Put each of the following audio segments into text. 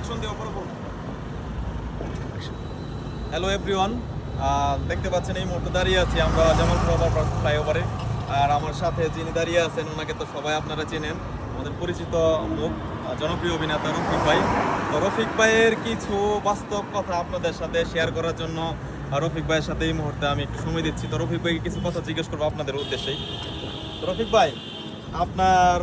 Action দিয়ে অপর hello everyone, দেখতে পাচ্ছেন এই মুহূর্তে দাঁড়িয়ে আছি আমরা জামালপুর ওভারপাস ফ্লাইওভারে। আর আমার সাথে যিনি দাঁড়িয়ে আছেন ওনাকে তো সবাই আপনারা চেনেন, আমাদের পরিচিত মুখ, জনপ্রিয় অভিনেতা রফিক ভাই। তো রফিক ভাইয়ের কিছু বাস্তব কথা আপনাদের সাথে শেয়ার করার জন্য রফিক ভাইয়ের সাথে এই মুহূর্তে আমি একটু সময় দিচ্ছি। তো রফিক ভাইকে কিছু কথা জিজ্ঞেস করবো আপনাদের উদ্দেশ্যেই। তো রফিক ভাই, আপনার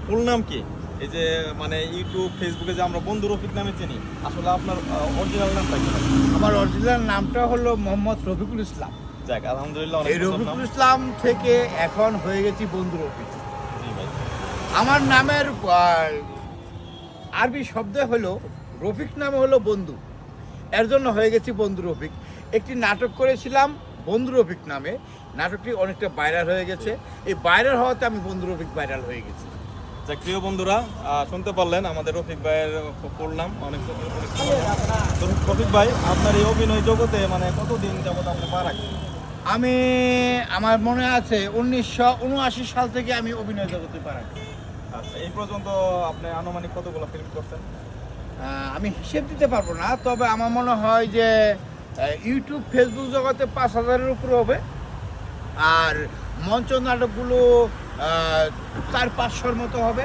ফুল নাম কি? এই যে মানে ইউটিউব ফেসবুকে যে আমরা বন্ধু রফিক নামে চিনি, আসলে আপনার অরিজিনাল নামটা কি? আমার অরিজিনাল নামটা হলো মোহাম্মদ রফিকুল ইসলাম। যাক আলহামদুলিল্লাহ, এই রফিকুল ইসলাম থেকে এখন হয়ে গেছি বন্ধু রফিক। আমার নামের আরবি শব্দ হলো রফিক, নামে হলো বন্ধু, এর জন্য হয়ে গেছি বন্ধু রফিক। একটি নাটক করেছিলাম বন্ধু রফিক নামে, নাটকটি অনেকটা ভাইরাল হয়ে গেছে। এই ভাইরাল হওয়াতে আমি বন্ধু রফিক ভাইরাল হয়ে গেছি। যাক প্রিয় বন্ধুরা, শুনতে পারলেন আমাদের রফিক ভাইয়ের ফুল নাম। অনেক রফিক ভাই, আপনার এই অভিনয় জগতে মানে কতদিন যাবত আপনি পা রাখছেন? আমার মনে আছে 1979 সাল থেকে আমি অভিনয় জগতে পা রাখছি। আচ্ছা, এই পর্যন্ত আপনি আনুমানিক কতগুলো ফিল্ম করছেন? আমি হিসেব দিতে পারবো না, তবে আমার মনে হয় যে ইউটিউব ফেসবুক জগতে 5,000-এর উপরে হবে, আর মঞ্চ নাটকগুলো 400-500-র মতো হবে।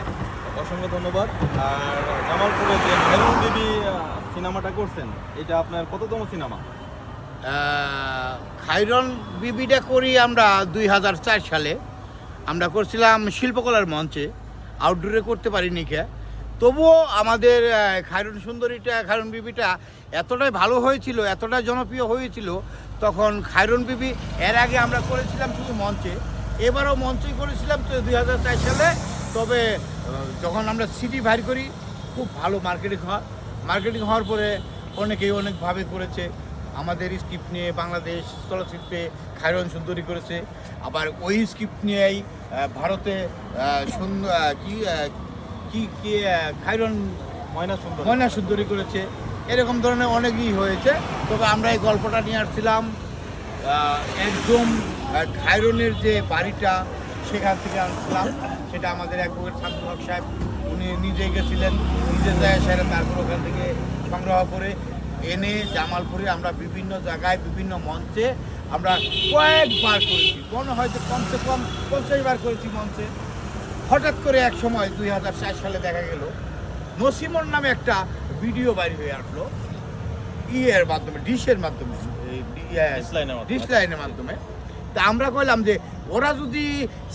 অসংখ্য ধন্যবাদ। আর জামালপুরে যে খায়রুন বিবি সিনেমাটা করছেন, এটা আপনার কততম সিনেমা? খায়রুন বিবিটা করি আমরা 2004 সালে। আমরা করছিলাম শিল্পকলার মঞ্চে, আউটডোরে করতে পারিনি কে। তবুও আমাদের খায়রুন বিবিটা এতটাই ভালো হয়েছিল, এতটাই জনপ্রিয় হয়েছিল। তখন খায়রুন বিবি এর আগে আমরা করেছিলাম শুধু মঞ্চে, এবারও মঞ্চেই করেছিলাম 2004 সালে। তবে যখন আমরা সিডি বাইর করি খুব ভালো মার্কেটিং হওয়ার পরে অনেকেই অনেকভাবে করেছে। আমাদের স্ক্রিপ্ট নিয়ে বাংলাদেশ চলচ্চিত্রে খায়রুন সুন্দরী করেছে, আবার ওই স্ক্রিপ্ট নিয়েই ভারতে খায়রুন ময়না সুন্দরী করেছে। এরকম ধরনের অনেকই হয়েছে। তবে আমরা এই গল্পটা নিয়ে আসছিলাম একদম খায়রুনের যে বাড়িটা সেখান থেকে আনছিলাম। সেটা আমাদের অ্যাডভোকেট শামসুল হক সাহেব, উনি নিজে গেছিলেন, নিজে যায় সেরে তারপর ওখান থেকে সংগ্রহ করে এনে জামালপুরে আমরা বিভিন্ন জায়গায় বিভিন্ন মঞ্চে আমরা কয়েকবার করেছি। মনে হয়তো কমসে কম 50 বার করেছি মঞ্চে। হঠাৎ করে এক সময় 2004 সালে দেখা গেল নসিমন নামে একটা ভিডিও বাইর হয়ে আসলো ডিশের মাধ্যমে, ডিসলাইনের মাধ্যমে। তা আমরা কইলাম যে ওরা যদি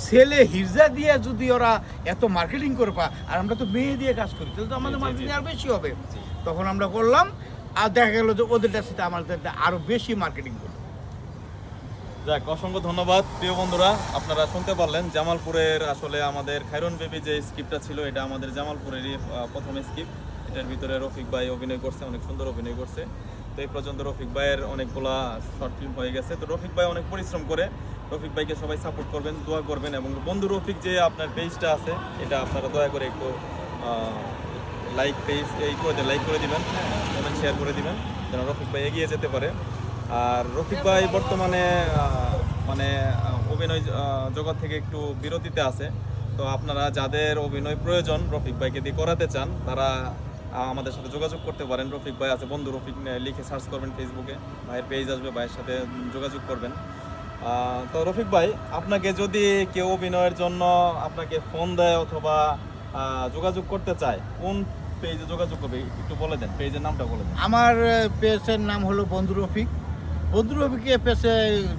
ছেলে হিজা দিয়ে যদি ওরা এত মার্কেটিং করে আর আমরা তো মেয়ে দিয়ে কাজ করি, তাহলে তো আমাদের মার্কেটিং আর বেশি হবে। তখন আমরা করলাম, আর দেখা গেল যে ওদের কাছে আমাদের আরো বেশি মার্কেটিং করলো। যাক, অসংখ্য ধন্যবাদ। প্রিয় বন্ধুরা, আপনারা শুনতে পারলেন জামালপুরের আসলে আমাদের খায়রুন বেবি যে স্ক্রিপ্টটা ছিল, এটা আমাদের জামালপুরেরই প্রথম স্ক্রিপ্ট। এটার ভিতরে রফিক ভাই অভিনয় করছে, অনেক সুন্দর অভিনয় করছে। তো এই পর্যন্ত রফিক ভাইয়ের অনেকগুলা শর্ট ফিল্ম হয়ে গেছে। তো রফিক ভাই অনেক পরিশ্রম করে, রফিক ভাইকে সবাই সাপোর্ট করবেন, দোয়া করবেন। এবং বন্ধু রফিক যে আপনার পেজটা আছে, এটা আপনারা দয়া করে একটু লাইক করে দিবেন, কমেন্ট শেয়ার করে দিবেন, যেন রফিক ভাই এগিয়ে যেতে পারে। আর রফিক ভাই বর্তমানে মানে অভিনয় জগৎ থেকে একটু বিরতিতে আছে। তো আপনারা যাদের অভিনয় প্রয়োজন রফিক ভাইকে দিয়ে করাতে চান, তারা আমাদের সাথে যোগাযোগ করতে পারেন। রফিক ভাই আছে, বন্ধু রফিক লিখে সার্চ করবেন ফেসবুকে, ভাইয়ের পেজ আসবে, ভাইয়ের সাথে যোগাযোগ করবেন। তো রফিক ভাই, আপনাকে যদি কেউ অভিনয়ের জন্য আপনাকে ফোন দেয় অথবা যোগাযোগ করতে চায়, কোন পেজে যোগাযোগ করবে একটু বলে দেন, পেজের নামটা বলে দেন। আমার পেজের নাম হলো বন্ধু রফিক। বন্ধু রফিকের পেজে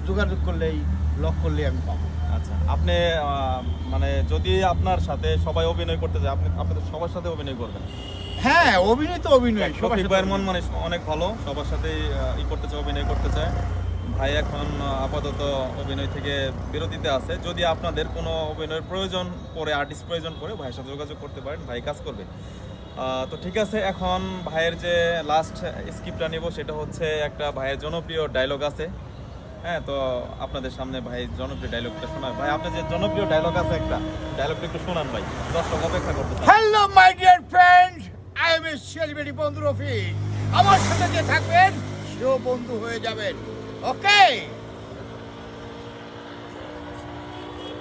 যোগাযোগ করলেই লক করলেই আমি পাবো। আচ্ছা, আপনি মানে যদি আপনার সাথে সবাই অভিনয় করতে চায়, আপনি তো সবার সাথে অভিনয় করবেন? হ্যাঁ, অভিনয় তো অভিনয়। রফিক ভাইয়ের মন মানে অনেক ভালো, সবার সাথেই অভিনয় করতে চায়। ভাই এখন আপাতত অভিনয় থেকে বিরতিতে আছে। যদি আপনাদের কোনো অভিনয়ের প্রয়োজন পড়ে, আর্টিস্ট প্রয়োজন পড়ে, ভাইয়ের সাথে যোগাযোগ করতে পারেন, ভাই কাজ করবে। তো ঠিক আছে, এখন ভাইয়ের যে লাস্ট স্ক্রিপ্টটা নিব, সেটা হচ্ছে একটা ভাইয়ের জনপ্রিয় ডায়লগ আছে। হ্যাঁ, তো আপনাদের সামনে ভাই জনপ্রিয় ডায়লগটা শোনায়। ভাই, আপনার যে জনপ্রিয় ডায়লগ আছে, একটা ডায়লগটা একটু শোনান ভাই, দর্শক অপেক্ষা করতে। Hello my dear friend, I M A celebrity বন্ধু রফিক। আমার সাথে যে থাকবেন সেও বন্ধু হয়ে যাবেন। ওকে।